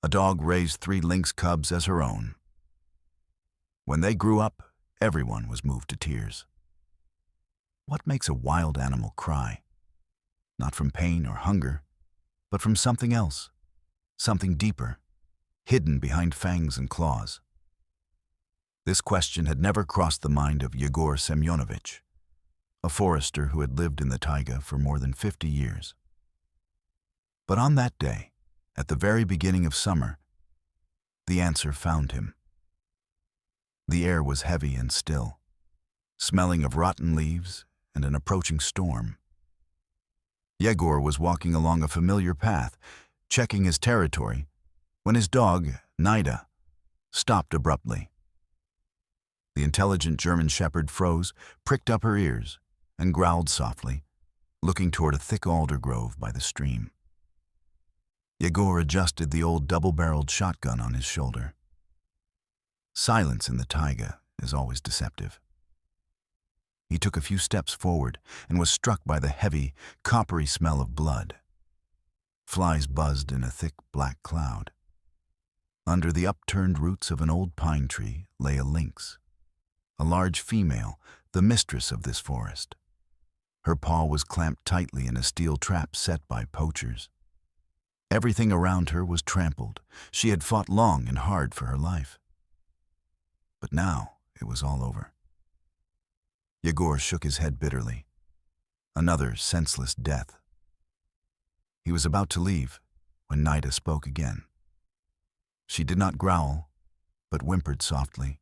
A dog raised 3 lynx cubs as her own. When they grew up, everyone was moved to tears. What makes a wild animal cry? Not from pain or hunger, but from something else, something deeper, hidden behind fangs and claws. This question had never crossed the mind of Yegor Semyonovich, a forester who had lived in the taiga for more than 50 years. But on that day, at the very beginning of summer, the answer found him. The air was heavy and still, smelling of rotten leaves and an approaching storm. Yegor was walking along a familiar path, checking his territory, when his dog, Nida, stopped abruptly. The intelligent German shepherd froze, pricked up her ears, and growled softly, looking toward a thick alder grove by the stream. Yegor adjusted the old double-barreled shotgun on his shoulder. Silence in the taiga is always deceptive. He took a few steps forward and was struck by the heavy, coppery smell of blood. Flies buzzed in a thick black cloud. Under the upturned roots of an old pine tree lay a lynx, a large female, the mistress of this forest. Her paw was clamped tightly in a steel trap set by poachers. Everything around her was trampled. She had fought long and hard for her life. But now it was all over. Yegor shook his head bitterly. Another senseless death. He was about to leave when Nida spoke again. She did not growl, but whimpered softly,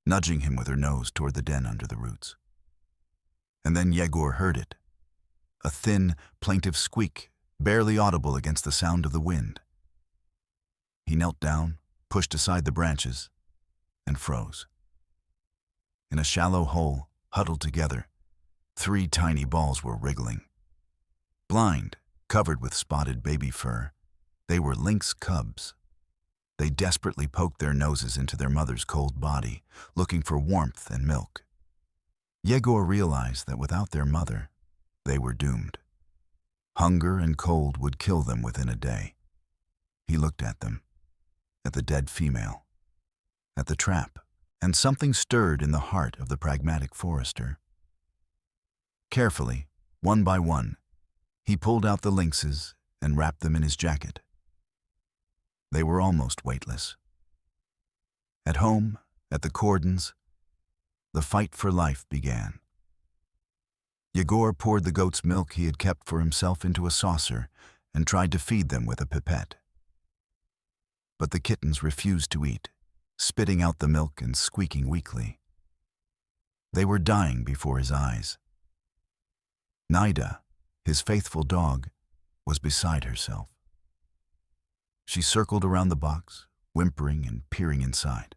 nudging him with her nose toward the den under the roots. And then Yegor heard it, a thin, plaintive squeak, barely audible against the sound of the wind. He knelt down, pushed aside the branches, and froze. In a shallow hole, huddled together, 3 tiny balls were wriggling. Blind, covered with spotted baby fur, they were lynx cubs. They desperately poked their noses into their mother's cold body, looking for warmth and milk. Yegor realized that without their mother, they were doomed. Hunger and cold would kill them within a day. He looked at them, at the dead female, at the trap, and something stirred in the heart of the pragmatic forester. Carefully, one by one, he pulled out the lynxes and wrapped them in his jacket. They were almost weightless. At home, at the cordons, the fight for life began. Yegor poured the goat's milk he had kept for himself into a saucer and tried to feed them with a pipette. But the kittens refused to eat, spitting out the milk and squeaking weakly. They were dying before his eyes. Nida, his faithful dog, was beside herself. She circled around the box, whimpering and peering inside.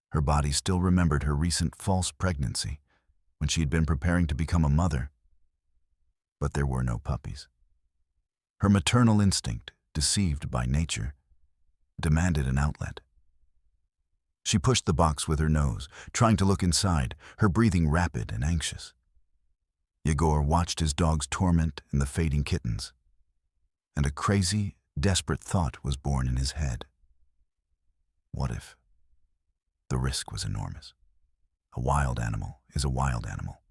Her body still remembered her recent false pregnancy, when she had been preparing to become a mother. But there were no puppies. Her maternal instinct, deceived by nature, demanded an outlet. She pushed the box with her nose, trying to look inside, her breathing rapid and anxious. Yegor watched his dog's torment in the fading kittens, and a crazy, desperate thought was born in his head. What if? The risk was enormous. A wild animal is a wild animal.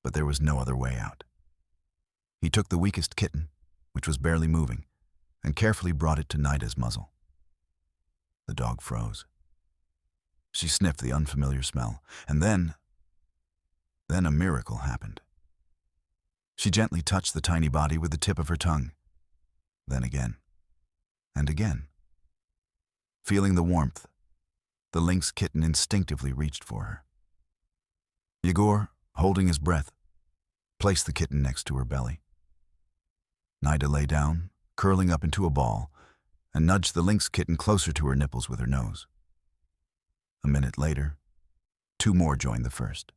But there was no other way out. He took the weakest kitten, which was barely moving, and carefully brought it to Nida's muzzle. The dog froze. She sniffed the unfamiliar smell, and then a miracle happened. She gently touched the tiny body with the tip of her tongue. Then again, and again. Feeling the warmth, the lynx kitten instinctively reached for her. Yegor, holding his breath, placed the kitten next to her belly. Nida lay down, curling up into a ball, and nudged the lynx kitten closer to her nipples with her nose. A minute later, 2 more joined the first.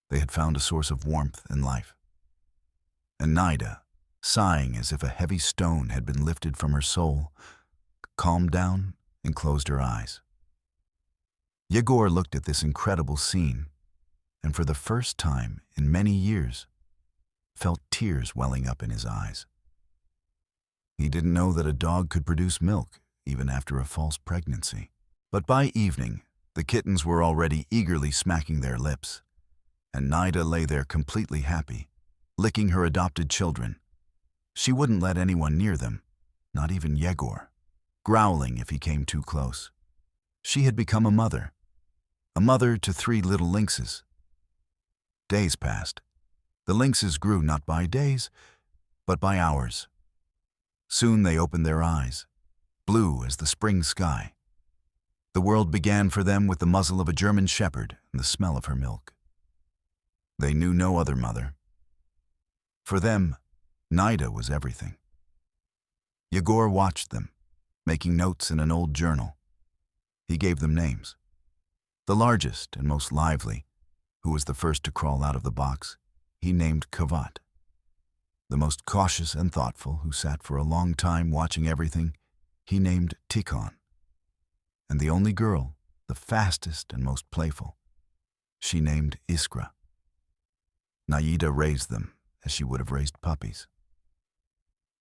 They had found a source of warmth and life. And Nida, sighing as if a heavy stone had been lifted from her soul, calmed down and closed her eyes. Yegor looked at this incredible scene, and for the first time in many years, felt tears welling up in his eyes. He didn't know that a dog could produce milk, even after a false pregnancy. But by evening, the kittens were already eagerly smacking their lips, and Nida lay there completely happy, licking her adopted children. She wouldn't let anyone near them, not even Yegor, growling if he came too close. She had become a mother to 3 little lynxes. Days passed. The lynxes grew not by days, but by hours. Soon they opened their eyes, blue as the spring sky. The world began for them with the muzzle of a German shepherd and the smell of her milk. They knew no other mother. For them, Nida was everything. Yegor watched them, making notes in an old journal. He gave them names. The largest and most lively, who was the first to crawl out of the box, he named Kavat. The most cautious and thoughtful, who sat for a long time watching everything, he named Tikhon. And the only girl, the fastest and most playful, she named Iskra. Naida raised them as she would have raised puppies.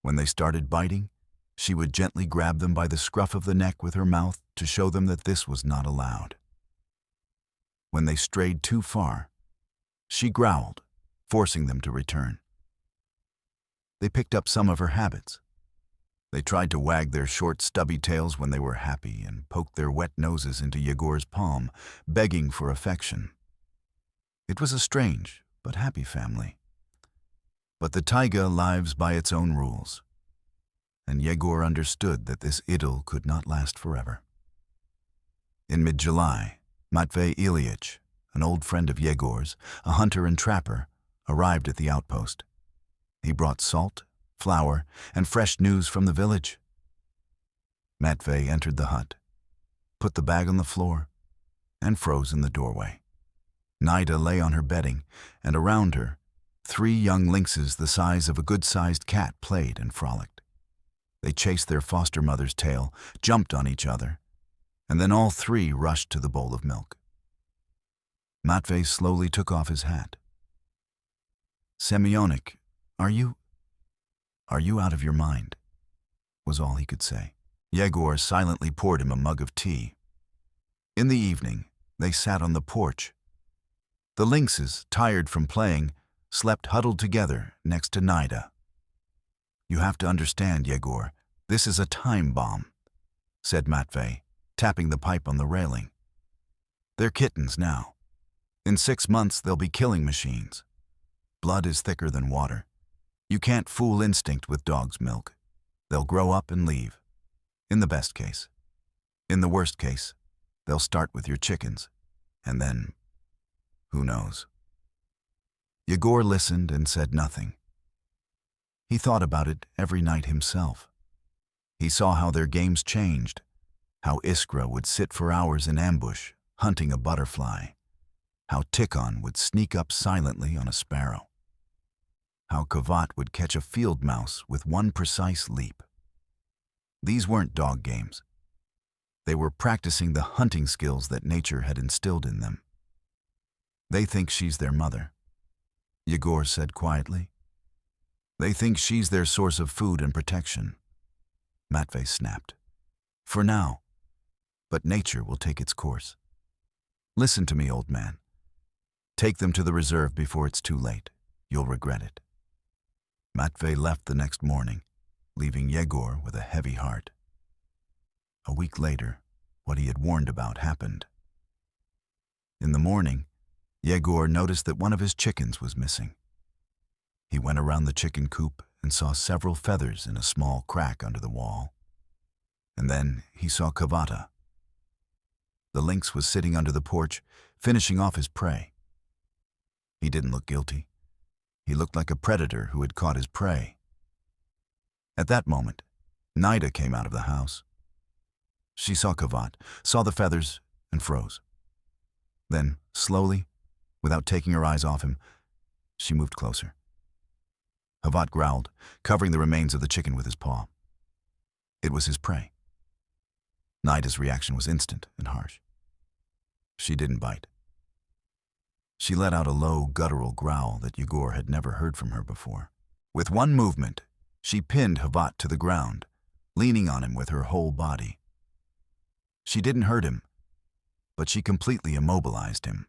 When they started biting, she would gently grab them by the scruff of the neck with her mouth to show them that this was not allowed. When they strayed too far, she growled, forcing them to return. They picked up some of her habits. They tried to wag their short, stubby tails when they were happy and poked their wet noses into Yegor's palm, begging for affection. It was a strange but happy family. But the taiga lives by its own rules, and Yegor understood that this idyll could not last forever. In mid-July, Matvey Ilyich, an old friend of Yegor's, a hunter and trapper, arrived at the outpost. He brought salt, flour, and fresh news from the village. Matvey entered the hut, put the bag on the floor, and froze in the doorway. Nida lay on her bedding, and around her, 3 young lynxes the size of a good-sized cat played and frolicked. They chased their foster mother's tail, jumped on each other, and then all 3 rushed to the bowl of milk. Matvey slowly took off his hat. "Semyonik, are you out of your mind?" was all he could say. Yegor silently poured him a mug of tea. In the evening, they sat on the porch. The lynxes, tired from playing, slept huddled together next to Nida. "You have to understand, Yegor, this is a time bomb," said Matvey, tapping the pipe on the railing. "They're kittens now. In 6 months, they'll be killing machines. Blood is thicker than water. You can't fool instinct with dog's milk. They'll grow up and leave, in the best case. In the worst case, they'll start with your chickens, and then, who knows?" Yegor listened and said nothing. He thought about it every night himself. He saw how their games changed, how Iskra would sit for hours in ambush, hunting a butterfly, how Tikhon would sneak up silently on a sparrow, how Kavat would catch a field mouse with one precise leap. These weren't dog games. They were practicing the hunting skills that nature had instilled in them. "They think she's their mother," Yegor said quietly. "They think she's their source of food and protection." Matvey snapped. "For now, but nature will take its course. Listen to me, old man. Take them to the reserve before it's too late. You'll regret it." Matvey left the next morning, leaving Yegor with a heavy heart. A week later, what he had warned about happened. In the morning, Yegor noticed that one of his chickens was missing. He went around the chicken coop and saw several feathers in a small crack under the wall. And then he saw Kavata. The lynx was sitting under the porch, finishing off his prey. He didn't look guilty. He looked like a predator who had caught his prey. At that moment, Nida came out of the house. She saw Kavat, saw the feathers, and froze. Then, slowly, without taking her eyes off him, she moved closer. Kavat growled, covering the remains of the chicken with his paw. It was his prey. Nida's reaction was instant and harsh. She didn't bite. She let out a low, guttural growl that Yegor had never heard from her before. With one movement, She pinned Havat to the ground, leaning on him with her whole body. She didn't hurt him, but she completely immobilized him.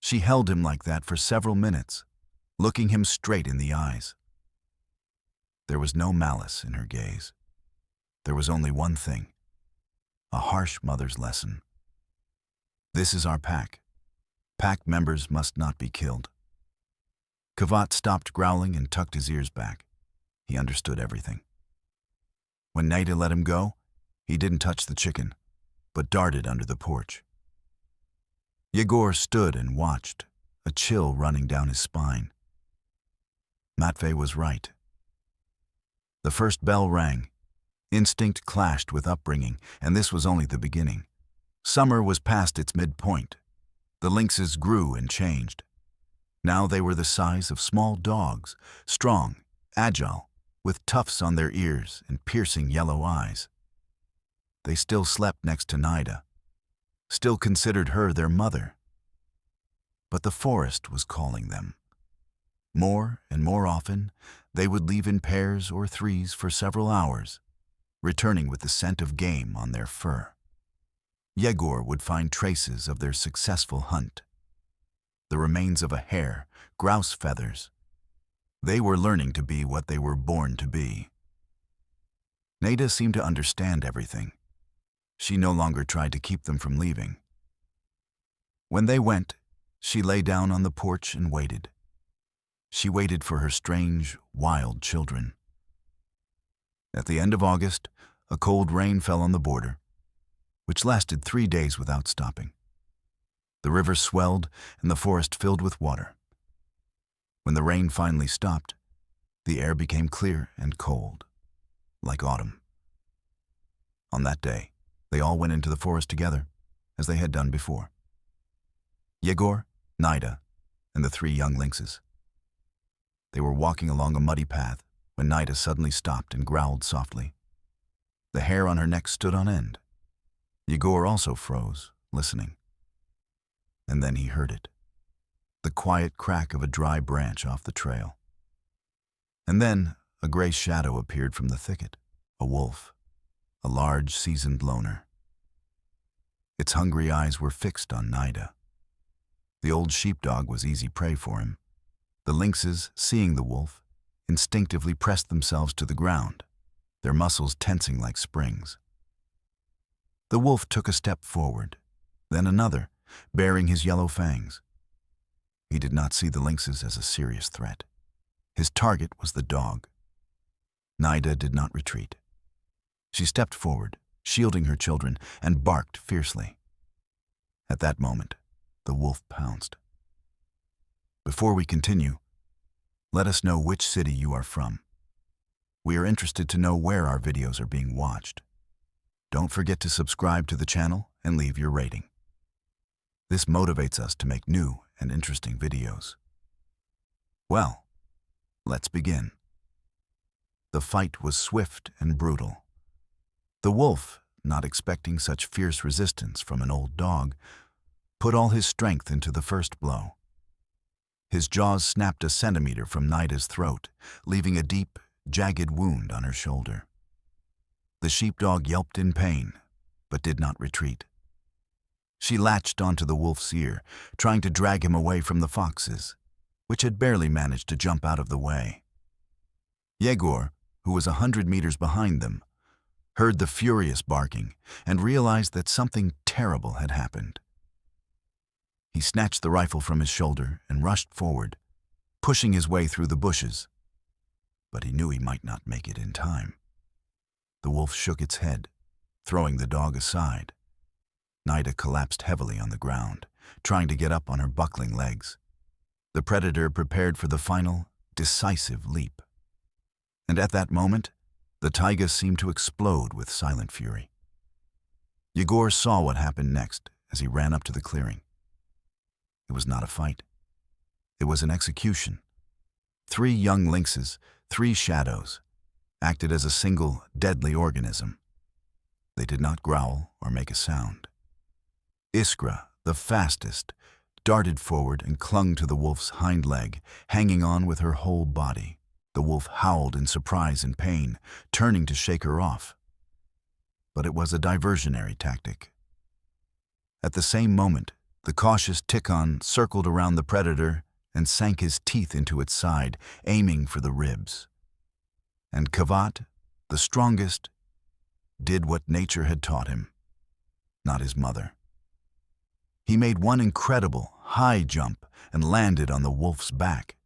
She held him like that for several minutes, looking him straight in the eyes. There was no malice in her gaze. There was only one thing, a harsh mother's lesson. This is our pack. Pack members must not be killed. Havat stopped growling and tucked his ears back. He understood everything. When Naida let him go, he didn't touch the chicken, but darted under the porch. Yegor stood and watched, a chill running down his spine. Matvey was right. The first bell rang. Instinct clashed with upbringing, and this was only the beginning. Summer was past its midpoint. The lynxes grew and changed. Now they were the size of small dogs, strong, agile, with tufts on their ears and piercing yellow eyes. They still slept next to Naida, still considered her their mother. But the forest was calling them. More and more often, they would leave in pairs or threes for several hours, returning with the scent of game on their fur. Yegor would find traces of their successful hunt. The remains of a hare, grouse feathers. They were learning to be what they were born to be. Naida seemed to understand everything. She no longer tried to keep them from leaving. When they went, she lay down on the porch and waited. She waited for her strange, wild children. At the end of August, a cold rain fell on the border, which lasted 3 days without stopping. The river swelled and the forest filled with water. When the rain finally stopped, the air became clear and cold, like autumn. On that day, they all went into the forest together, as they had done before. Yegor, Naida, and the 3 young lynxes. They were walking along a muddy path when Naida suddenly stopped and growled softly. The hair on her neck stood on end. Yegor also froze, listening. And then he heard it, the quiet crack of a dry branch off the trail. And then a gray shadow appeared from the thicket, a wolf, a large, seasoned loner. Its hungry eyes were fixed on Naida. The old sheepdog was easy prey for him. The lynxes, seeing the wolf, instinctively pressed themselves to the ground, their muscles tensing like springs. The wolf took a step forward, then another, baring his yellow fangs. He did not see the lynxes as a serious threat. His target was the dog. Naida did not retreat. She stepped forward, shielding her children, and barked fiercely. At that moment, the wolf pounced. Before we continue, let us know which city you are from. We are interested to know where our videos are being watched. Don't forget to subscribe to the channel and leave your rating. This motivates us to make new and interesting videos. Well, let's begin. The fight was swift and brutal. The wolf, not expecting such fierce resistance from an old dog, put all his strength into the first blow. His jaws snapped a centimeter from Naida's throat, leaving a deep, jagged wound on her shoulder. The sheepdog yelped in pain, but did not retreat. She latched onto the wolf's ear, trying to drag him away from the foxes, which had barely managed to jump out of the way. Yegor, who was 100 meters behind them, heard the furious barking and realized that something terrible had happened. He snatched the rifle from his shoulder and rushed forward, pushing his way through the bushes. But he knew he might not make it in time. The wolf shook its head, throwing the dog aside. Naida collapsed heavily on the ground, trying to get up on her buckling legs. The predator prepared for the final, decisive leap. And at that moment, the taiga seemed to explode with silent fury. Yegor saw what happened next as he ran up to the clearing. It was not a fight. It was an execution. 3 young lynxes, 3 shadows, acted as a single, deadly organism. They did not growl or make a sound. Iskra, the fastest, darted forward and clung to the wolf's hind leg, hanging on with her whole body. The wolf howled in surprise and pain, turning to shake her off. But it was a diversionary tactic. At the same moment, the cautious Tikhon circled around the predator and sank his teeth into its side, aiming for the ribs. And Kavat, the strongest, did what nature had taught him, not his mother. He made one incredible, high jump and landed on the wolf's back.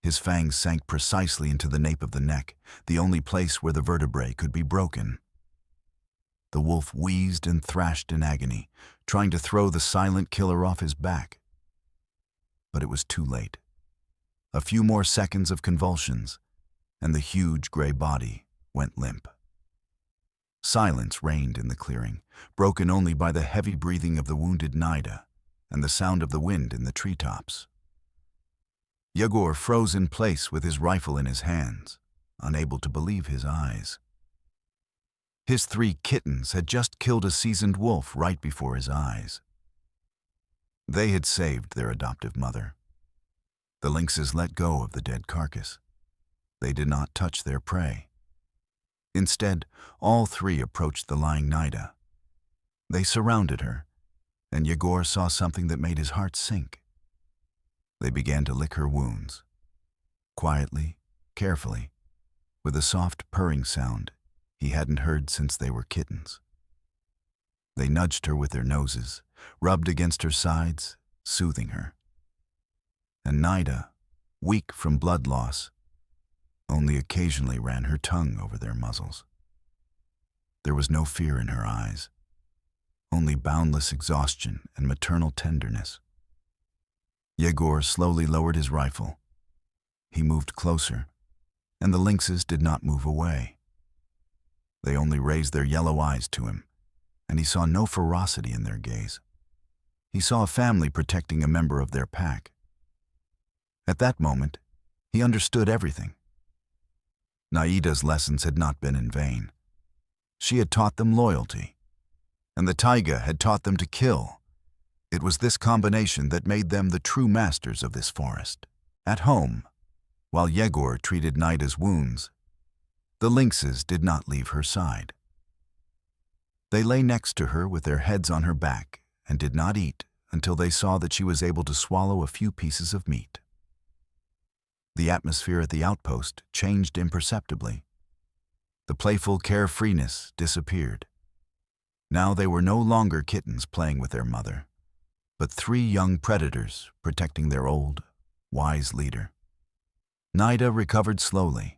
His fangs sank precisely into the nape of the neck, the only place where the vertebrae could be broken. The wolf wheezed and thrashed in agony, trying to throw the silent killer off his back. But it was too late. A few more seconds of convulsions, and the huge gray body went limp. Silence reigned in the clearing, broken only by the heavy breathing of the wounded Nida and the sound of the wind in the treetops. Yegor froze in place with his rifle in his hands, unable to believe his eyes. His 3 kittens had just killed a seasoned wolf right before his eyes. They had saved their adoptive mother. The lynxes let go of the dead carcass. They did not touch their prey. Instead, all 3 approached the lying Nida. They surrounded her, and Yegor saw something that made his heart sink. They began to lick her wounds, quietly, carefully, with a soft purring sound he hadn't heard since they were kittens. They nudged her with their noses, rubbed against her sides, soothing her. And Nida, weak from blood loss, only occasionally ran her tongue over their muzzles. There was no fear in her eyes, only boundless exhaustion and maternal tenderness. Yegor slowly lowered his rifle. He moved closer, and the lynxes did not move away. They only raised their yellow eyes to him, and he saw no ferocity in their gaze. He saw a family protecting a member of their pack. At that moment, he understood everything. Naida's lessons had not been in vain. She had taught them loyalty, and the taiga had taught them to kill. It was this combination that made them the true masters of this forest. At home, while Yegor treated Naida's wounds, the lynxes did not leave her side. They lay next to her with their heads on her back and did not eat until they saw that she was able to swallow a few pieces of meat. The atmosphere at the outpost changed imperceptibly. The playful carefreeness disappeared. Now they were no longer kittens playing with their mother, but 3 young predators protecting their old, wise leader. Nida recovered slowly,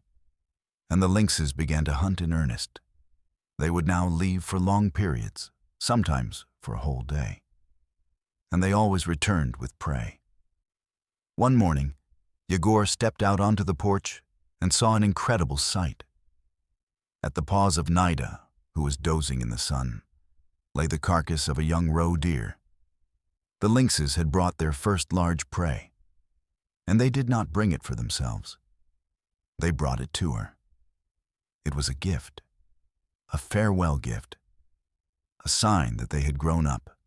and the lynxes began to hunt in earnest. They would now leave for long periods, sometimes for a whole day. And they always returned with prey. One morning, Yegor stepped out onto the porch and saw an incredible sight. At the paws of Nida, who was dozing in the sun, lay the carcass of a young roe deer. The lynxes had brought their first large prey, and they did not bring it for themselves. They brought it to her. It was a gift, a farewell gift, a sign that they had grown up,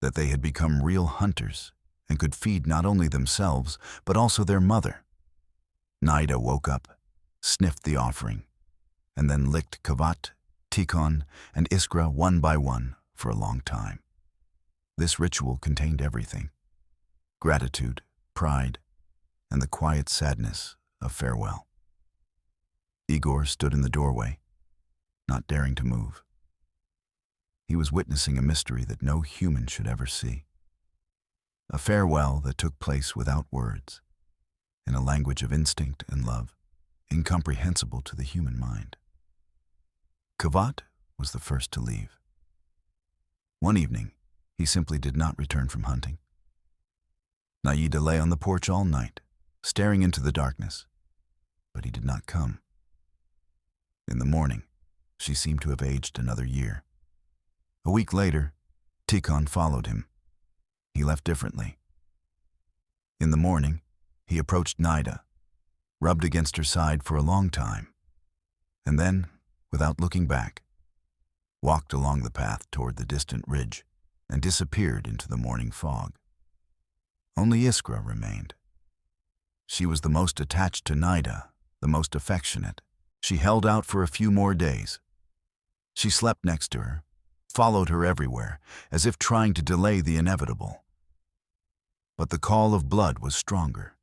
that they had become real hunters and could feed not only themselves, but also their mother. Nida woke up, sniffed the offering, and then licked Kavat, Tikhon, and Iskra one by one for a long time. This ritual contained everything: gratitude, pride, and the quiet sadness of farewell. Igor stood in the doorway, not daring to move. He was witnessing a mystery that no human should ever see. A farewell that took place without words, in a language of instinct and love, incomprehensible to the human mind. Kavat was the first to leave. One evening, he simply did not return from hunting. Naida lay on the porch all night, staring into the darkness, but he did not come. In the morning, she seemed to have aged another year. A week later, Tikhon followed him. He left differently. In the morning, he approached Nida, rubbed against her side for a long time, and then, without looking back, walked along the path toward the distant ridge and disappeared into the morning fog. Only Iskra remained. She was the most attached to Nida, the most affectionate. She held out for a few more days. She slept next to her, followed her everywhere, as if trying to delay the inevitable. But the call of blood was stronger.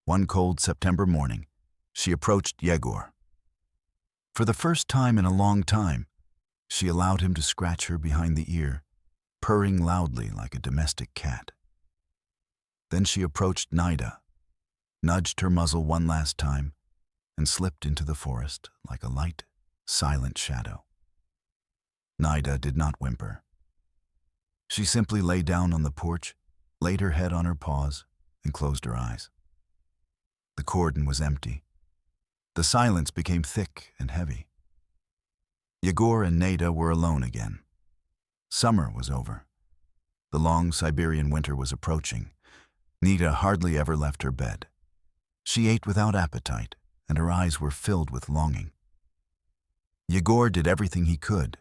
One cold September morning, she approached Yegor. For the first time in a long time, she allowed him to scratch her behind the ear, purring loudly like a domestic cat. Then she approached Nida, nudged her muzzle one last time, and slipped into the forest like a light, silent shadow. Nida did not whimper. She simply lay down on the porch, laid her head on her paws, and closed her eyes. The cordon was empty. The silence became thick and heavy. Yegor and Nida were alone again. Summer was over. The long Siberian winter was approaching. Nida hardly ever left her bed. She ate without appetite, and her eyes were filled with longing. Yegor did everything he could,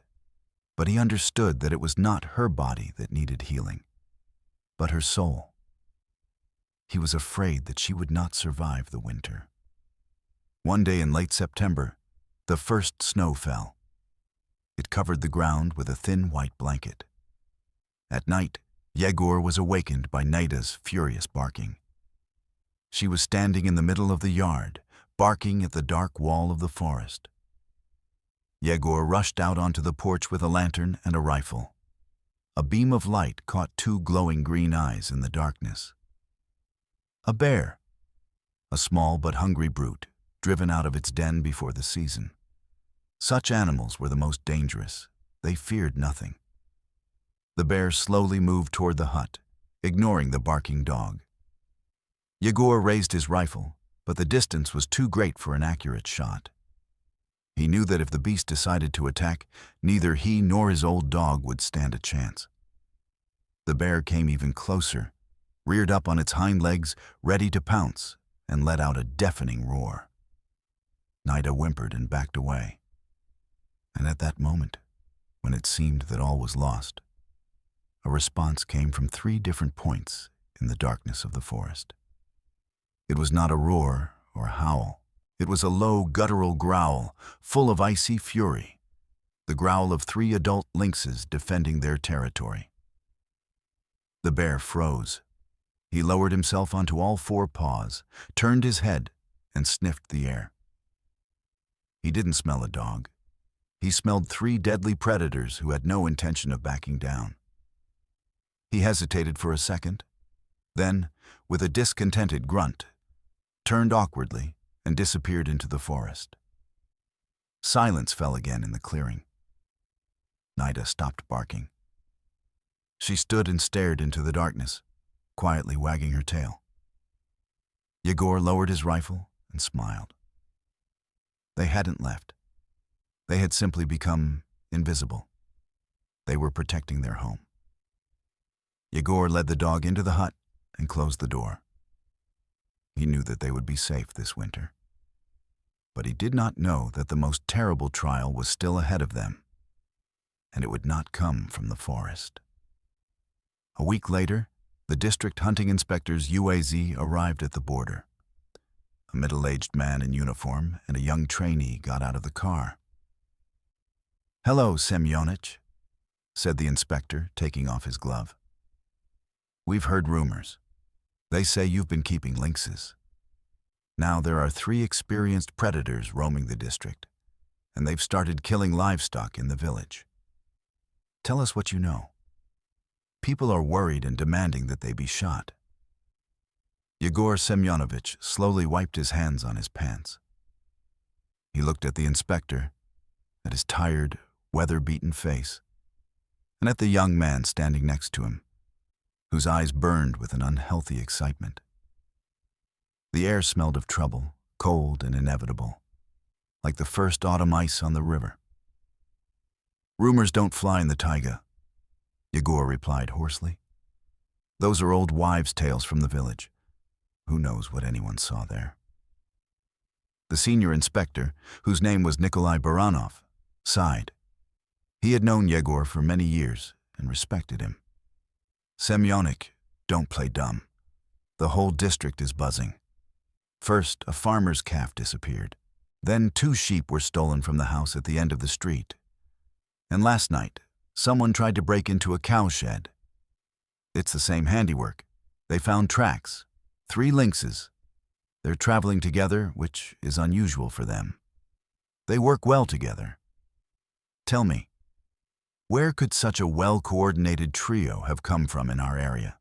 but he understood that it was not her body that needed healing, but her soul. He was afraid that she would not survive the winter. One day in late September, the first snow fell. It covered the ground with a thin white blanket. At night, Yegor was awakened by Nida's furious barking. She was standing in the middle of the yard, barking at the dark wall of the forest. Yegor rushed out onto the porch with a lantern and a rifle. A beam of light caught two glowing green eyes in the darkness. A bear, a small but hungry brute, driven out of its den before the season. Such animals were the most dangerous. They feared nothing. The bear slowly moved toward the hut, ignoring the barking dog. Yegor raised his rifle, but the distance was too great for an accurate shot. He knew that if the beast decided to attack, neither he nor his old dog would stand a chance. The bear came even closer, reared up on its hind legs, ready to pounce, and let out a deafening roar. Nida whimpered and backed away. And at that moment, when it seemed that all was lost, a response came from 3 different points in the darkness of the forest. It was not a roar or a howl. It was a low, guttural growl, full of icy fury, the growl of 3 adult lynxes defending their territory. The bear froze. He lowered himself onto all 4 paws, turned his head, and sniffed the air. He didn't smell a dog. He smelled 3 deadly predators who had no intention of backing down. He hesitated for a second, then, with a discontented grunt, turned awkwardly and disappeared into the forest. Silence fell again in the clearing. Nida stopped barking. She stood and stared into the darkness, quietly wagging her tail. Yegor lowered his rifle and smiled. They hadn't left. They had simply become invisible. They were protecting their home. Yegor led the dog into the hut and closed the door. He knew that they would be safe this winter. But he did not know that the most terrible trial was still ahead of them, and it would not come from the forest. A week later, the district hunting inspector's UAZ arrived at the border. A middle-aged man in uniform and a young trainee got out of the car. "Hello, Semyonich," said the inspector, taking off his glove. "We've heard rumors. They say you've been keeping lynxes. Now there are 3 experienced predators roaming the district, and they've started killing livestock in the village. Tell us what you know. People are worried and demanding that they be shot." Yegor Semyonovich slowly wiped his hands on his pants. He looked at the inspector, at his tired, weather-beaten face, and at the young man standing next to him, whose eyes burned with an unhealthy excitement. The air smelled of trouble, cold and inevitable, like the first autumn ice on the river. "Rumors don't fly in the taiga," Yegor replied hoarsely. "Those are old wives' tales from the village. Who knows what anyone saw there?" The senior inspector, whose name was Nikolai Baranov, sighed. He had known Yegor for many years and respected him. "Semyonik, don't play dumb. The whole district is buzzing. First, a farmer's calf disappeared. Then 2 sheep were stolen from the house at the end of the street. And last night, someone tried to break into a cow shed. It's the same handiwork. They found tracks, 3 lynxes. They're traveling together, which is unusual for them. They work well together. Tell me, where could such a well-coordinated trio have come from in our area?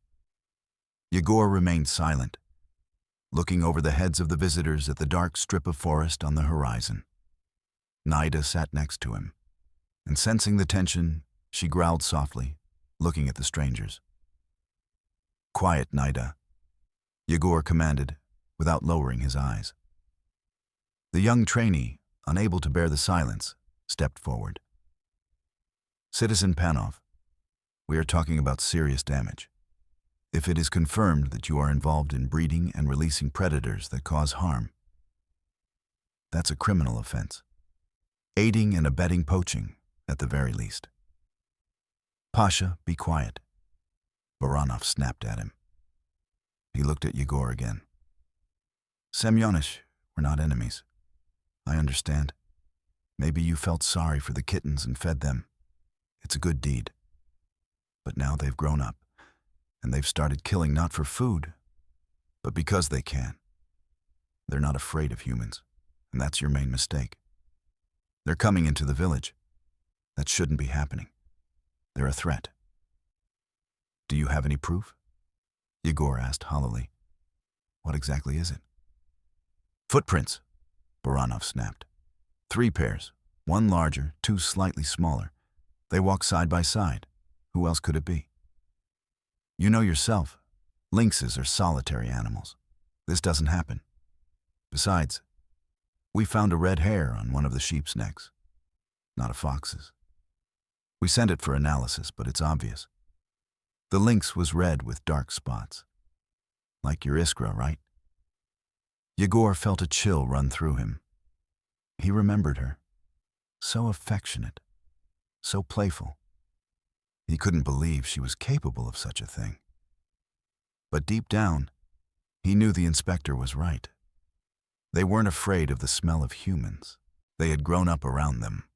Yegor remained silent, looking over the heads of the visitors at the dark strip of forest on the horizon. Nida sat next to him, and sensing the tension, she growled softly, looking at the strangers. "Quiet, Nida," Yegor commanded, without lowering his eyes. The young trainee, unable to bear the silence, stepped forward. "Citizen Panov, we are talking about serious damage. If it is confirmed that you are involved in breeding and releasing predators that cause harm, that's a criminal offense. Aiding and abetting poaching, at the very least." "Pasha, be quiet," Baranov snapped at him. He looked at Yegor again. "Semyonich, we're not enemies. I understand. Maybe you felt sorry for the kittens and fed them. It's a good deed. But now they've grown up, and they've started killing not for food, but because they can. They're not afraid of humans, and that's your main mistake. They're coming into the village. That shouldn't be happening. They're a threat." "Do you have any proof?" Yegor asked hollowly. "What exactly is it?" "Footprints," Baranov snapped. 3 pairs, 1 larger, 2 slightly smaller. They walk side by side. Who else could it be? You know yourself, lynxes are solitary animals. This doesn't happen. Besides, we found a red hair on one of the sheep's necks, not a fox's. We sent it for analysis, but it's obvious. The lynx was red with dark spots. Like your Iskra, right? Yegor felt a chill run through him. He remembered her. So affectionate, so playful. He couldn't believe she was capable of such a thing. But deep down, he knew the inspector was right. They weren't afraid of the smell of humans. They had grown up around them.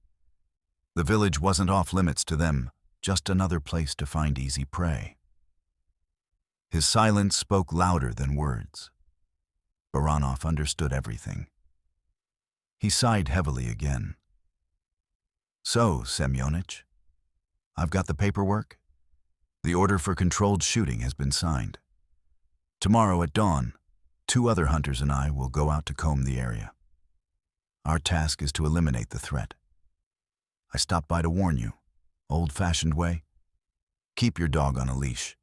The village wasn't off limits to them, just another place to find easy prey. His silence spoke louder than words. Baranov understood everything. He sighed heavily again. "So, Semyonich, I've got the paperwork. The order for controlled shooting has been signed. Tomorrow at dawn, 2 other hunters and I will go out to comb the area. Our task is to eliminate the threat. I stopped by to warn you, old-fashioned way. Keep your dog on a leash.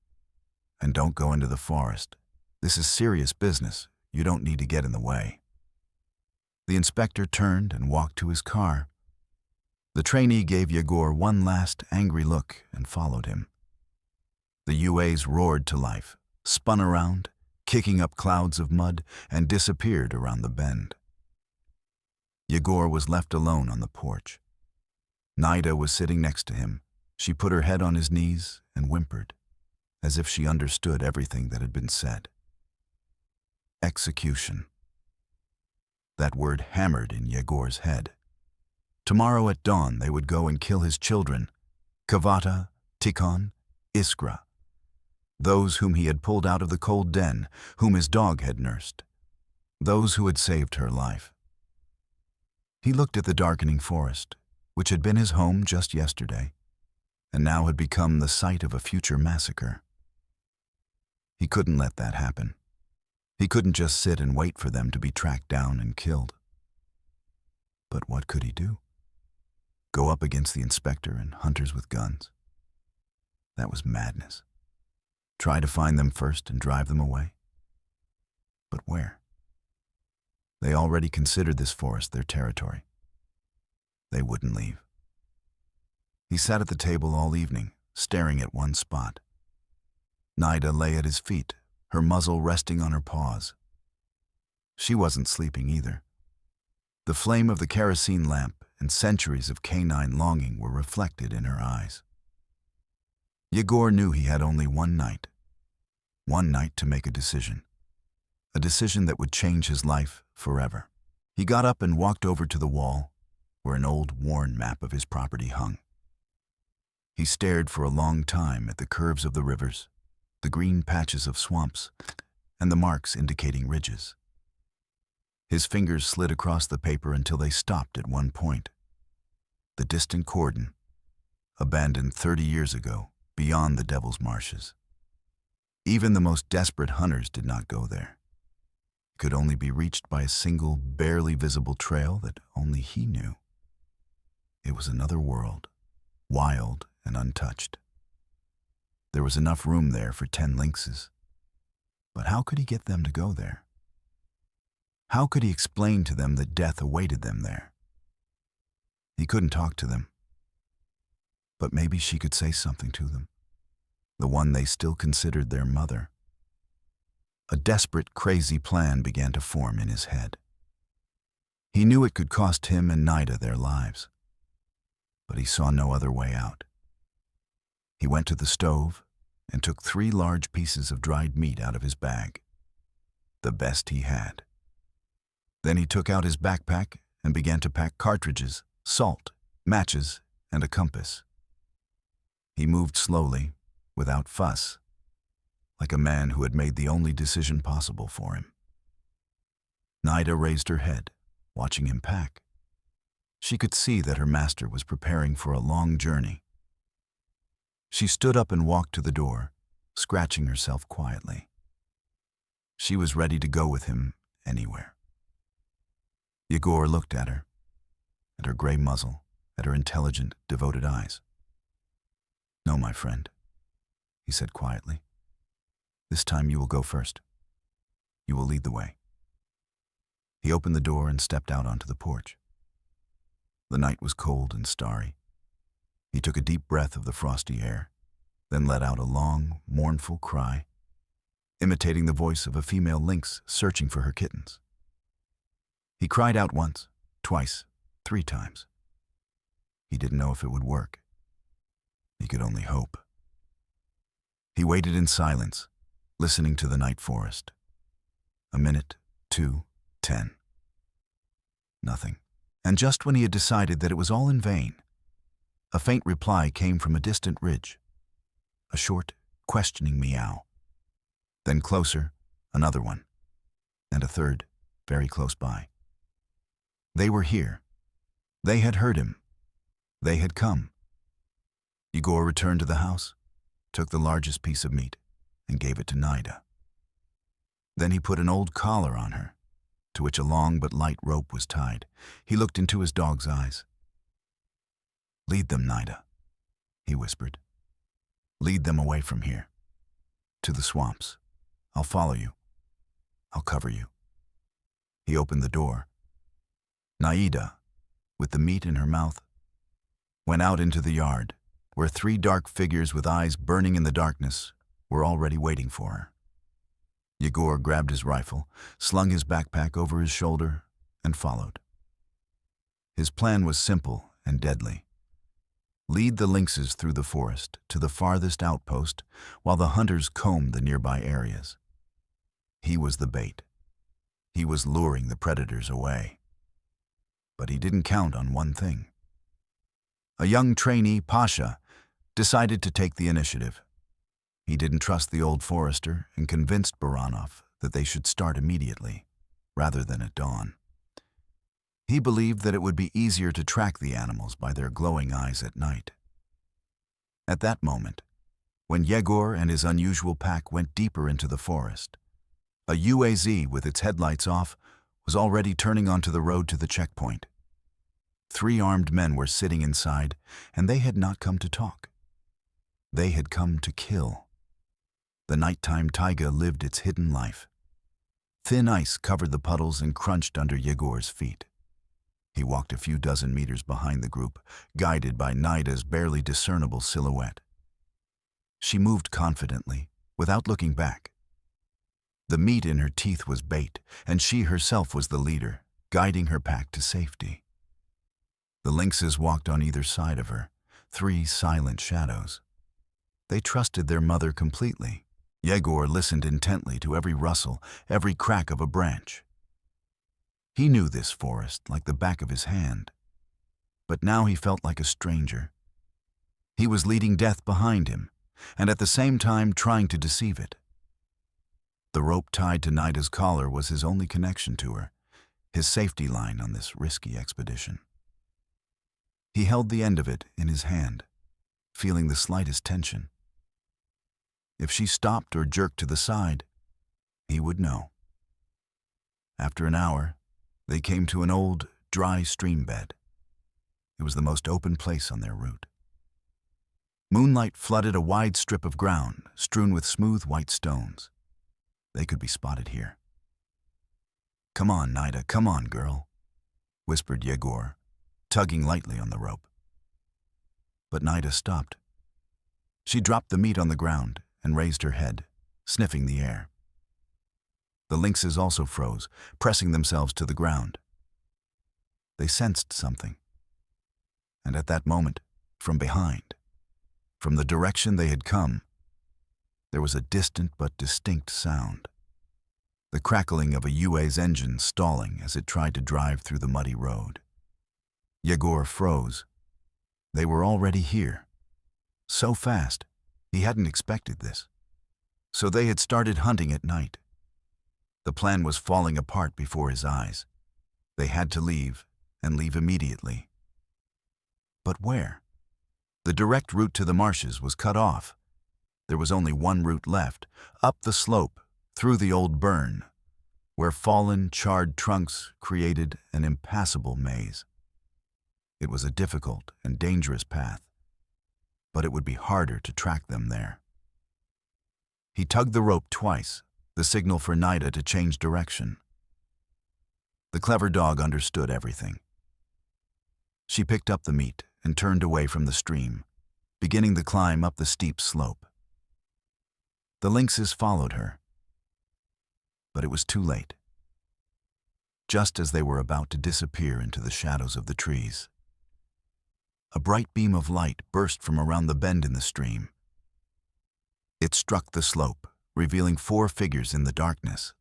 And don't go into the forest. This is serious business. You don't need to get in the way." The inspector turned and walked to his car. The trainee gave Yegor one last angry look and followed him. The UAs roared to life, spun around, kicking up clouds of mud, and disappeared around the bend. Yegor was left alone on the porch. Nida was sitting next to him. She put her head on his knees and whimpered, as if she understood everything that had been said. Execution. That word hammered in Yegor's head. Tomorrow at dawn they would go and kill his children, Kavata, Tikhon, Iskra, those whom he had pulled out of the cold den, whom his dog had nursed, those who had saved her life. He looked at the darkening forest, which had been his home just yesterday, and now had become the site of a future massacre. He couldn't let that happen. He couldn't just sit and wait for them to be tracked down and killed. But what could he do? Go up against the inspector and hunters with guns? That was madness. Try to find them first and drive them away? But where? They already considered this forest their territory. They wouldn't leave. He sat at the table all evening, staring at one spot. Nida lay at his feet, her muzzle resting on her paws. She wasn't sleeping either. The flame of the kerosene lamp and centuries of canine longing were reflected in her eyes. Yegor knew he had only one night to make a decision. a decision that would change his life forever. He got up and walked over to the wall where an old, worn map of his property hung. He stared for a long time at the curves of the rivers, the green patches of swamps, and the marks indicating ridges. His fingers slid across the paper until they stopped at one point. The distant cordon, abandoned 30 years ago, beyond the Devil's Marshes. Even the most desperate hunters did not go there. It could only be reached by a single, barely visible trail that only he knew. It was another world, wild and untouched. There was enough room there for 10 lynxes. But how could he get them to go there? How could he explain to them that death awaited them there? He couldn't talk to them. But maybe she could say something to them, the one they still considered their mother. A desperate, crazy plan began to form in his head. He knew it could cost him and Nida their lives, but he saw no other way out. He went to the stove and took 3 large pieces of dried meat out of his bag, the best he had. Then he took out his backpack and began to pack cartridges, salt, matches, and a compass. He moved slowly, without fuss, like a man who had made the only decision possible for him. Nida raised her head, watching him pack. She could see that her master was preparing for a long journey. She stood up and walked to the door, scratching herself quietly. She was ready to go with him anywhere. Yegor looked at her gray muzzle, at her intelligent, devoted eyes. "No, my friend," he said quietly. "This time you will go first. You will lead the way." He opened the door and stepped out onto the porch. The night was cold and starry. He took a deep breath of the frosty air, then let out a long, mournful cry, imitating the voice of a female lynx searching for her kittens. He cried out once, twice, 3 times. He didn't know if it would work. He could only hope. He waited in silence, listening to the night forest. A minute, 2, 10. Nothing. And just when he had decided that it was all in vain, a faint reply came from a distant ridge. A short, questioning meow. Then closer, another one. And a third, very close by. They were here. They had heard him. They had come. Yegor returned to the house, took the largest piece of meat, and gave it to Nida. Then he put an old collar on her, to which a long but light rope was tied. He looked into his dog's eyes. "Lead them, Nida," he whispered. "Lead them away from here. To the swamps. I'll follow you. I'll cover you." He opened the door. Naida, with the meat in her mouth, went out into the yard, where 3 dark figures with eyes burning in the darkness were already waiting for her. Yegor grabbed his rifle, slung his backpack over his shoulder, and followed. His plan was simple and deadly. Lead the lynxes through the forest to the farthest outpost while the hunters combed the nearby areas. He was the bait. He was luring the predators away. But he didn't count on one thing. A young trainee, Pasha, decided to take the initiative. He didn't trust the old forester and convinced Baranov that they should start immediately, rather than at dawn. He believed that it would be easier to track the animals by their glowing eyes at night. At that moment, when Yegor and his unusual pack went deeper into the forest, a UAZ with its headlights off was already turning onto the road to the checkpoint. 3 armed men were sitting inside, and they had not come to talk. They had come to kill. The nighttime taiga lived its hidden life. Thin ice covered the puddles and crunched under Yegor's feet. He walked a few dozen meters behind the group, guided by Nida's barely discernible silhouette. She moved confidently, without looking back. The meat in her teeth was bait, and she herself was the leader, guiding her pack to safety. The lynxes walked on either side of her, 3 silent shadows. They trusted their mother completely, Yegor listened intently to every rustle, every crack of a branch. He knew this forest like the back of his hand, but now he felt like a stranger. He was leading death behind him, and at the same time trying to deceive it. The rope tied to Nida's collar was his only connection to her, his safety line on this risky expedition. He held the end of it in his hand, feeling the slightest tension. If she stopped or jerked to the side, he would know. After an hour, they came to an old, dry stream bed. It was the most open place on their route. Moonlight flooded a wide strip of ground, strewn with smooth white stones. They could be spotted here. "Come on, Nida, come on, girl," whispered Yegor, tugging lightly on the rope. But Nida stopped. She dropped the meat on the ground and raised her head, sniffing the air. The lynxes also froze, pressing themselves to the ground. They sensed something. And at that moment, from behind, from the direction they had come, there was a distant but distinct sound. The crackling of a UA's engine stalling as it tried to drive through the muddy road. Yegor froze. They were already here. So fast, he hadn't expected this. So they had started hunting at night. The plan was falling apart before his eyes. They had to leave, and leave immediately. But where? The direct route to the marshes was cut off. There was only one route left, up the slope, through the old burn, where fallen, charred trunks created an impassable maze. It was a difficult and dangerous path, but it would be harder to track them there. He tugged the rope twice, the signal for Nida to change direction. The clever dog understood everything. She picked up the meat and turned away from the stream, beginning the climb up the steep slope. The lynxes followed her, but it was too late. Just as they were about to disappear into the shadows of the trees, a bright beam of light burst from around the bend in the stream. It struck the slope, revealing 4 figures in the darkness.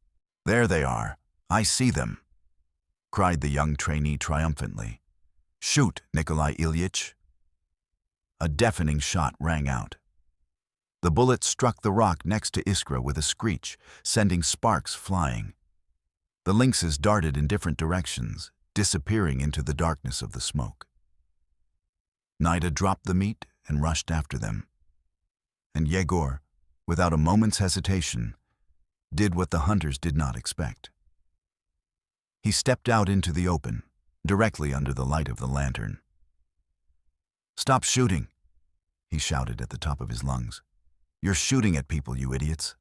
"There they are! I see them!" cried the young trainee triumphantly. "Shoot, Nikolai Ilyich!" A deafening shot rang out. The bullet struck the rock next to Iskra with a screech, sending sparks flying. The lynxes darted in different directions, disappearing into the darkness of the smoke. Nida dropped the meat and rushed after them. And Yegor, without a moment's hesitation, did what the hunters did not expect. He stepped out into the open, directly under the light of the lantern. "Stop shooting," he shouted at the top of his lungs. "You're shooting at people, you idiots."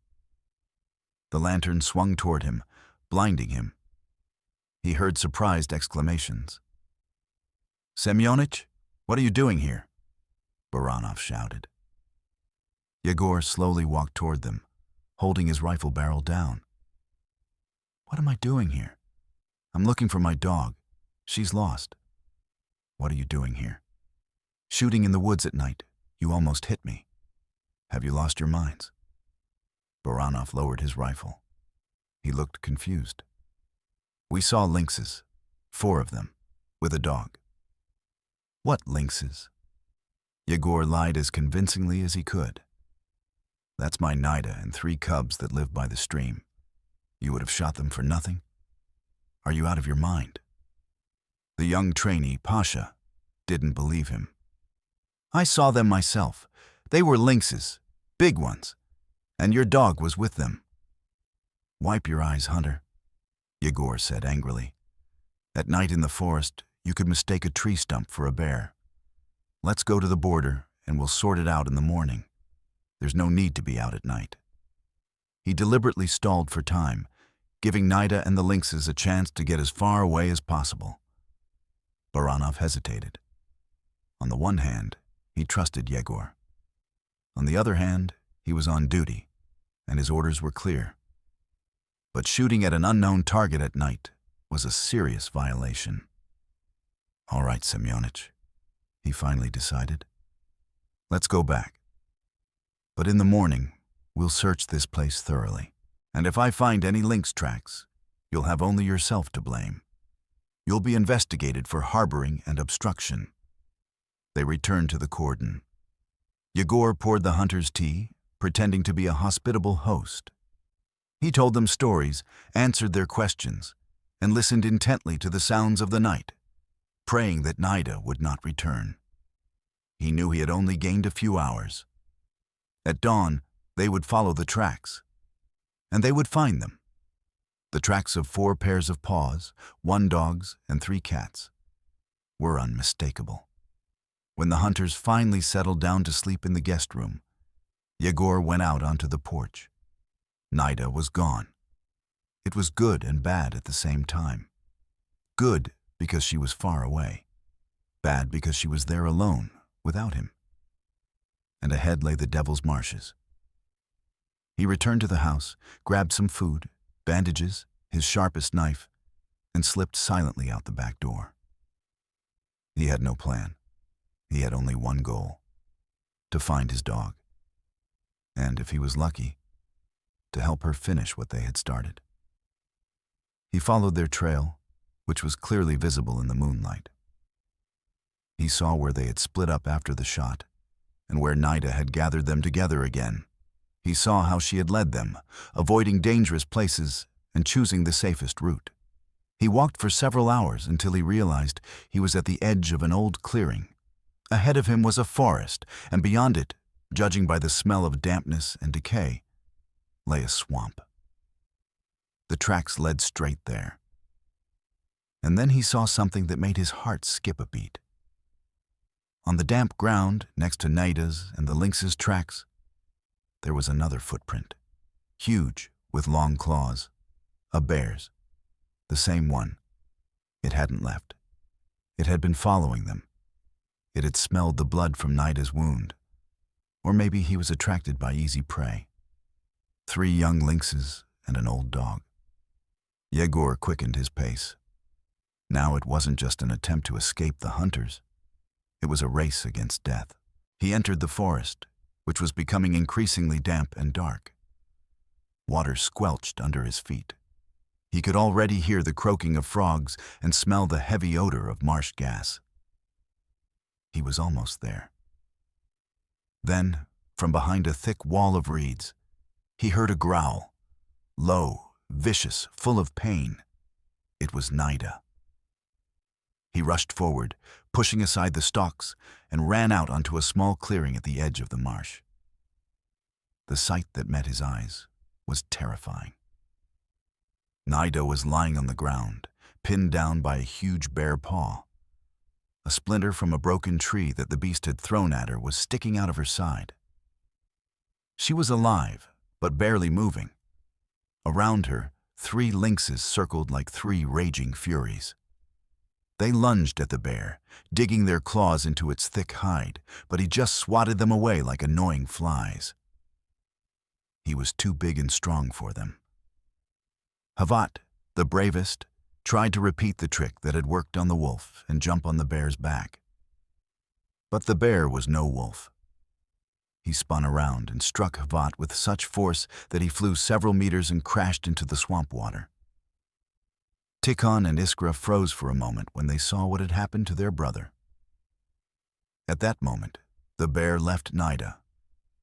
The lantern swung toward him, blinding him. He heard surprised exclamations. "Semyonich, what are you doing here?" Baranov shouted. Yegor slowly walked toward them, holding his rifle barrel down. "What am I doing here? I'm looking for my dog. She's lost." "What are you doing here?" "Shooting in the woods at night. You almost hit me. Have you lost your minds?" Baranov lowered his rifle. He looked confused. "We saw lynxes, 4 of them, with a dog." "What lynxes?" Yegor lied as convincingly as he could. "That's my Nida and 3 cubs that live by the stream. You would have shot them for nothing? Are you out of your mind?" The young trainee, Pasha, didn't believe him. "I saw them myself. They were lynxes, big ones, and your dog was with them." "Wipe your eyes, hunter," Yegor said angrily. "At night in the forest, you could mistake a tree stump for a bear. Let's go to the border and we'll sort it out in the morning. There's no need to be out at night." He deliberately stalled for time, giving Nida and the lynxes a chance to get as far away as possible. Baranov hesitated. On the one hand, he trusted Yegor. On the other hand, he was on duty, and his orders were clear. But shooting at an unknown target at night was a serious violation. "All right, Semyonich," he finally decided. "Let's go back. But in the morning, We'll search this place thoroughly. And if I find any lynx tracks, you'll have only yourself to blame. You'll be investigated for harboring and obstruction." They returned to the cordon. Yegor poured the hunters tea, pretending to be a hospitable host. He told them stories, answered their questions, and listened intently to the sounds of the night, praying that Nida would not return. He knew he had only gained a few hours. At dawn, they would follow the tracks, and they would find them. The tracks of 4 pairs of paws, 1 dog's, and 3 cats were unmistakable. When the hunters finally settled down to sleep in the guest room, Yegor went out onto the porch. Nida was gone. It was good and bad at the same time. Good because she was far away. Bad because she was there alone, without him. And ahead lay the Devil's Marshes. He returned to the house, grabbed some food, bandages, his sharpest knife, and slipped silently out the back door. He had no plan. He had only one goal: to find his dog. And if he was lucky, to help her finish what they had started. He followed their trail, which was clearly visible in the moonlight. He saw where they had split up after the shot, and where Nida had gathered them together again. He saw how she had led them, avoiding dangerous places and choosing the safest route. He walked for several hours until he realized he was at the edge of an old clearing. Ahead of him was a forest, and beyond it, judging by the smell of dampness and decay, lay a swamp. The tracks led straight there. And then he saw something that made his heart skip a beat. On the damp ground, next to Nida's and the lynx's tracks, there was another footprint, huge, with long claws, a bear's, the same one. It hadn't left. It had been following them. It had smelled the blood from Nida's wound. Or maybe he was attracted by easy prey. 3 young lynxes and an old dog. Yegor quickened his pace. Now it wasn't just an attempt to escape the hunters. It was a race against death. He entered the forest, which was becoming increasingly damp and dark. Water squelched under his feet. He could already hear the croaking of frogs and smell the heavy odor of marsh gas. He was almost there. Then, from behind a thick wall of reeds, he heard a growl, low, vicious, full of pain. It was Nida. He rushed forward, pushing aside the stalks, and ran out onto a small clearing at the edge of the marsh. The sight that met his eyes was terrifying. Nida was lying on the ground, pinned down by a huge bare paw. A splinter from a broken tree that the beast had thrown at her was sticking out of her side. She was alive, but barely moving. Around her, 3 lynxes circled like 3 raging furies. They lunged at the bear, digging their claws into its thick hide, but he just swatted them away like annoying flies. He was too big and strong for them. Havat, the bravest, tried to repeat the trick that had worked on the wolf and jump on the bear's back. But the bear was no wolf. He spun around and struck Havat with such force that he flew several meters and crashed into the swamp water. Tikhon and Iskra froze for a moment when they saw what had happened to their brother. At that moment, the bear left Nida,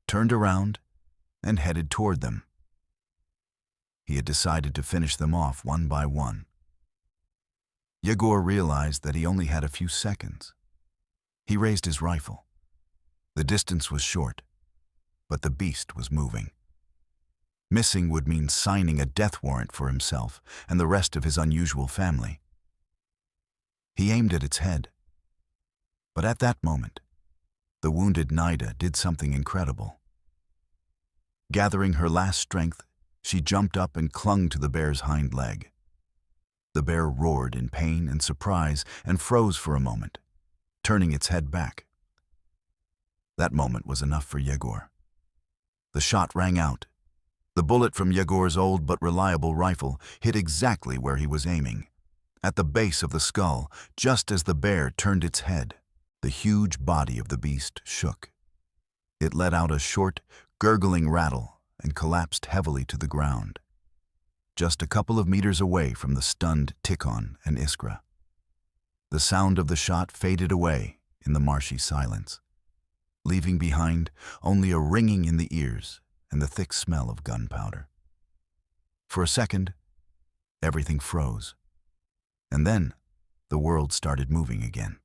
turned around, and headed toward them. He had decided to finish them off one by one. Yegor realized that he only had a few seconds. He raised his rifle. The distance was short, but the beast was moving. Missing would mean signing a death warrant for himself and the rest of his unusual family. He aimed at its head. But at that moment, the wounded Nida did something incredible. Gathering her last strength, she jumped up and clung to the bear's hind leg. The bear roared in pain and surprise and froze for a moment, turning its head back. That moment was enough for Yegor. The shot rang out. The bullet from Yegor's old but reliable rifle hit exactly where he was aiming, at the base of the skull, just as the bear turned its head. The huge body of the beast shook. It let out a short, gurgling rattle and collapsed heavily to the ground, just a couple of meters away from the stunned Tikhon and Iskra. The sound of the shot faded away in the marshy silence, leaving behind only a ringing in the ears and the thick smell of gunpowder. For a second, everything froze, and then the world started moving again.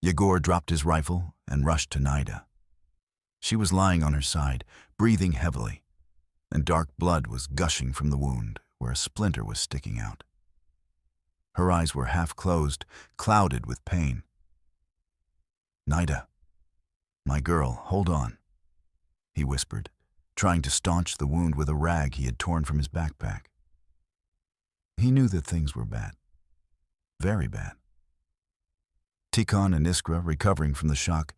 Yegor dropped his rifle and rushed to Nida. She was lying on her side, breathing heavily, and dark blood was gushing from the wound where a splinter was sticking out. Her eyes were half closed, clouded with pain. "Nida, my girl, hold on," he whispered, trying to staunch the wound with a rag he had torn from his backpack. He knew that things were bad, very bad. Tikhon and Iskra, recovering from the shock,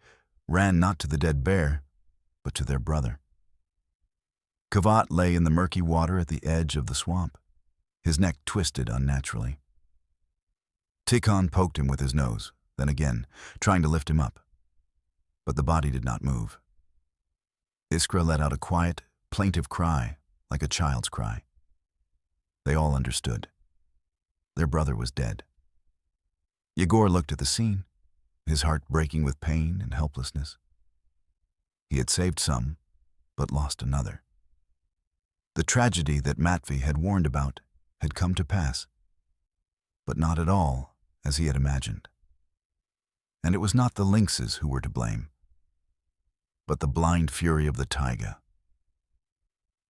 ran not to the dead bear, but to their brother. Kavat lay in the murky water at the edge of the swamp, his neck twisted unnaturally. Tikhon poked him with his nose, then again, trying to lift him up. But the body did not move. Iskra let out a quiet, plaintive cry, like a child's cry. They all understood. Their brother was dead. Yegor looked at the scene, his heart breaking with pain and helplessness. He had saved some, but lost another. The tragedy that Matvey had warned about had come to pass, but not at all as he had imagined. And it was not the lynxes who were to blame, but the blind fury of the taiga.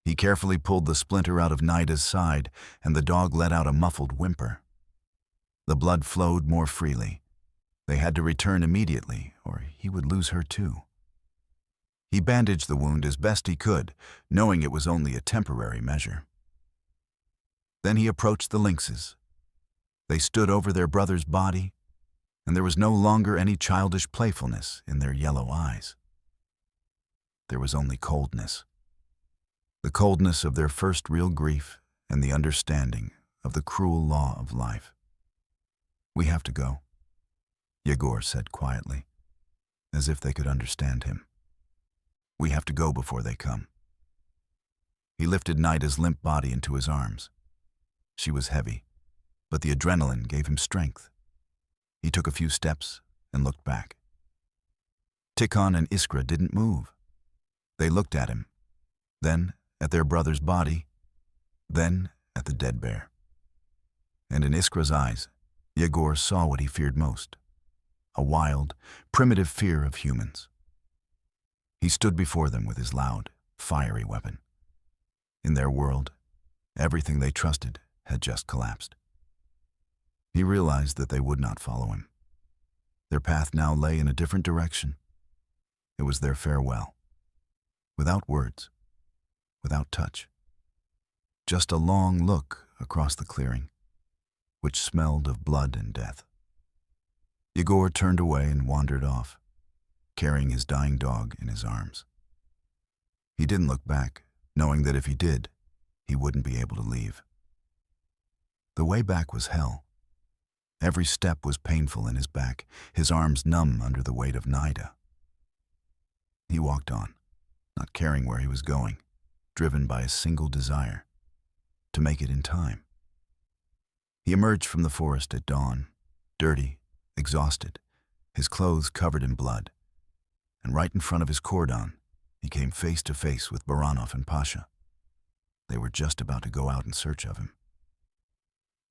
He carefully pulled the splinter out of Nida's side, and the dog let out a muffled whimper. The blood flowed more freely. They had to return immediately, or he would lose her too. He bandaged the wound as best he could, knowing it was only a temporary measure. Then he approached the lynxes. They stood over their brother's body, and there was no longer any childish playfulness in their yellow eyes. There was only coldness. The coldness of their first real grief and the understanding of the cruel law of life. "We have to go," Yegor said quietly, as if they could understand him. "We have to go before they come." He lifted Nida's limp body into his arms. She was heavy, but the adrenaline gave him strength. He took a few steps and looked back. Tikhon and Iskra didn't move. They looked at him, then at their brother's body, then at the dead bear. And in Iskra's eyes, Yegor saw what he feared most, a wild, primitive fear of humans. He stood before them with his loud, fiery weapon. In their world, everything they trusted had just collapsed. He realized that they would not follow him. Their path now lay in a different direction. It was their farewell. Without words, without touch. Just a long look across the clearing, which smelled of blood and death. Yegor turned away and wandered off, carrying his dying dog in his arms. He didn't look back, knowing that if he did, he wouldn't be able to leave. The way back was hell. Every step was painful in his back, his arms numb under the weight of Nida. He walked on, not caring where he was going, driven by a single desire, to make it in time. He emerged from the forest at dawn, dirty, exhausted, his clothes covered in blood, and right in front of his cordon, he came face to face with Baranov and Pasha. They were just about to go out in search of him.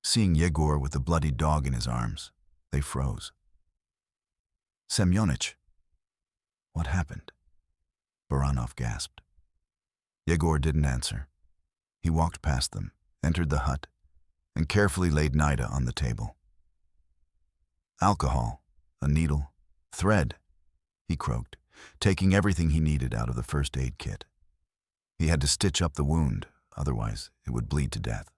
Seeing Yegor with the bloody dog in his arms, they froze. "Semyonich, what happened?" Baranov gasped. Yegor didn't answer. He walked past them, entered the hut, and carefully laid Nida on the table. "Alcohol, a needle, thread," he croaked, taking everything he needed out of the first aid kit. He had to stitch up the wound, otherwise it would bleed to death.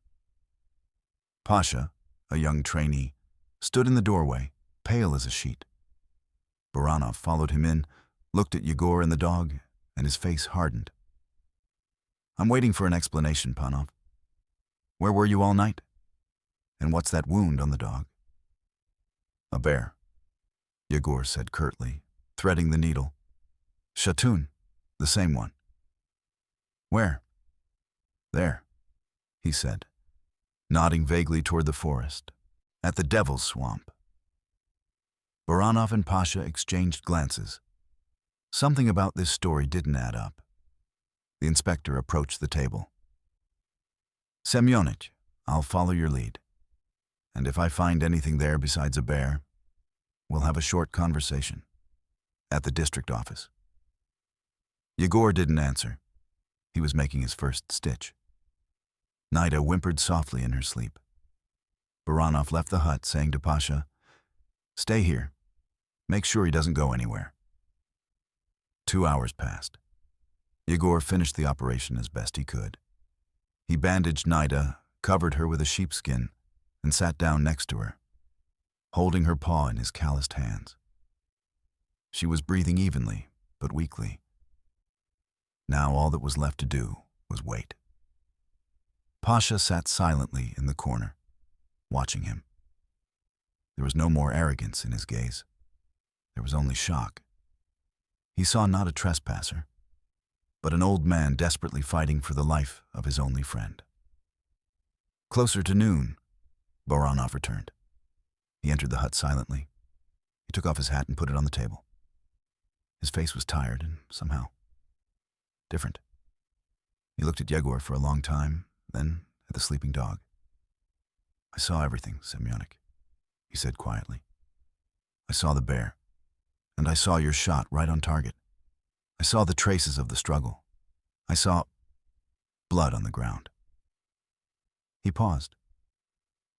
Pasha, a young trainee, stood in the doorway, pale as a sheet. Baranov followed him in, looked at Yegor and the dog, and his face hardened. "I'm waiting for an explanation, Panov. Where were you all night? And what's that wound on the dog?" "A bear," Yegor said curtly, threading the needle. "Shatun, the same one." Where? There, he said, nodding vaguely toward the forest, at the Devil's Swamp. Baranov and Pasha exchanged glances. Something about this story didn't add up. The inspector approached the table. Semyonich, I'll follow your lead. And if I find anything there besides a bear, we'll have a short conversation. At the district office. Yegor didn't answer. He was making his first stitch. Nida whimpered softly in her sleep. Baranov left the hut, saying to Pasha, "Stay here. Make sure he doesn't go anywhere." 2 hours passed. Yegor finished the operation as best he could. He bandaged Nida, covered her with a sheepskin, and sat down next to her, holding her paw in his calloused hands. She was breathing evenly, but weakly. Now all that was left to do was wait. Pasha sat silently in the corner, watching him. There was no more arrogance in his gaze. There was only shock. He saw not a trespasser, but an old man desperately fighting for the life of his only friend. Closer to noon, Baranov returned. He entered the hut silently. He took off his hat and put it on the table. His face was tired and somehow different. He looked at Yegor for a long time, then at the sleeping dog. "I saw everything, Semyonich," he said quietly. "I saw the bear, and I saw your shot right on target. I saw the traces of the struggle. I saw blood on the ground." He paused.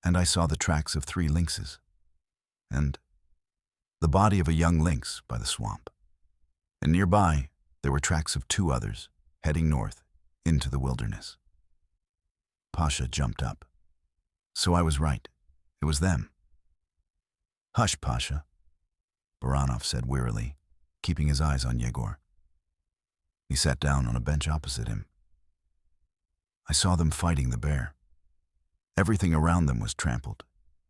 "And I saw the tracks of 3 lynxes, and the body of a young lynx by the swamp. And nearby, there were tracks of 2 others, heading north, into the wilderness." Pasha jumped up. "So I was right. It was them." "Hush, Pasha," Baranov said wearily, keeping his eyes on Yegor. He sat down on a bench opposite him. "I saw them fighting the bear. Everything around them was trampled.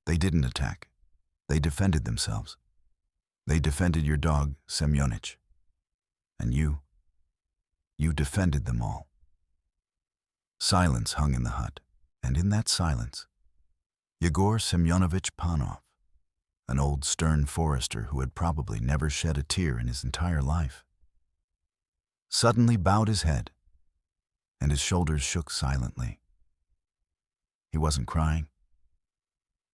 They didn't attack. They defended themselves. They defended your dog, Semyonich. And you defended them all." Silence hung in the hut, and in that silence, Yegor Semyonovich Panov, an old stern forester who had probably never shed a tear in his entire life, suddenly bowed his head, and his shoulders shook silently. He wasn't crying.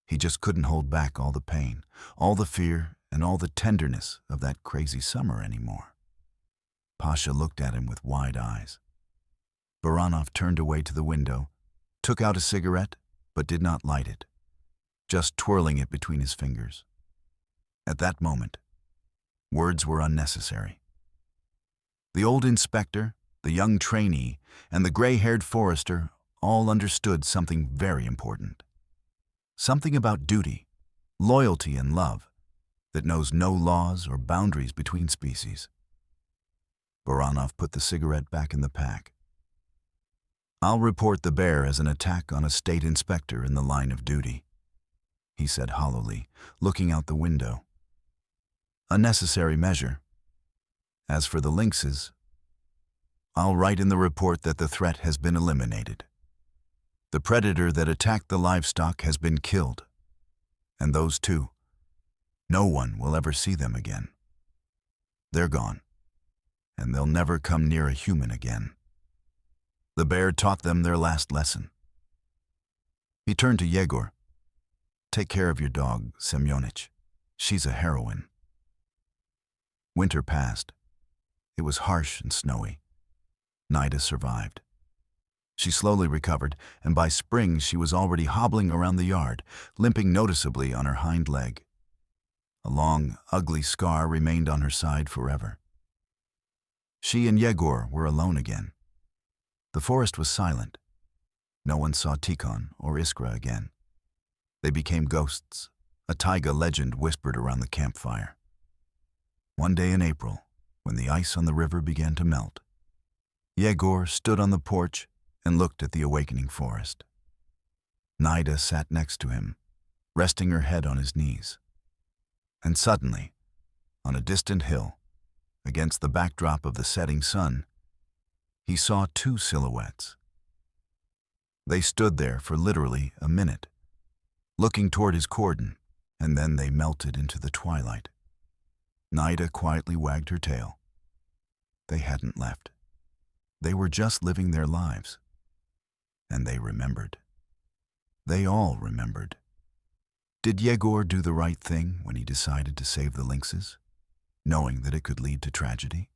He just couldn't hold back all the pain, all the fear, and all the tenderness of that crazy summer anymore. Pasha looked at him with wide eyes. Baranov turned away to the window, took out a cigarette, but did not light it, just twirling it between his fingers. At that moment, words were unnecessary. The old inspector, the young trainee, and the gray-haired forester all understood something very important. Something about duty, loyalty, and love that knows no laws or boundaries between species. Baranov put the cigarette back in the pack. "I'll report the bear as an attack on a state inspector in the line of duty," he said hollowly, looking out the window. "A necessary measure. As for the lynxes, I'll write in the report that the threat has been eliminated. The predator that attacked the livestock has been killed, and those 2, no one will ever see them again. They're gone, and they'll never come near a human again. The bear taught them their last lesson." He turned to Yegor. "Take care of your dog, Semyonich. She's a heroine." Winter passed. It was harsh and snowy. Nida survived. She slowly recovered, and by spring she was already hobbling around the yard, limping noticeably on her hind leg. A long, ugly scar remained on her side forever. She and Yegor were alone again. The forest was silent. No one saw Tikhon or Iskra again. They became ghosts, a taiga legend whispered around the campfire. One day in April, when the ice on the river began to melt, Yegor stood on the porch and looked at the awakening forest. Nida sat next to him, resting her head on his knees. And suddenly, on a distant hill, against the backdrop of the setting sun, he saw two silhouettes. They stood there for literally a minute, looking toward his cordon, and then they melted into the twilight. Nida quietly wagged her tail. They hadn't left. They were just living their lives. And they remembered. They all remembered. Did Yegor do the right thing when he decided to save the lynxes, knowing that it could lead to tragedy?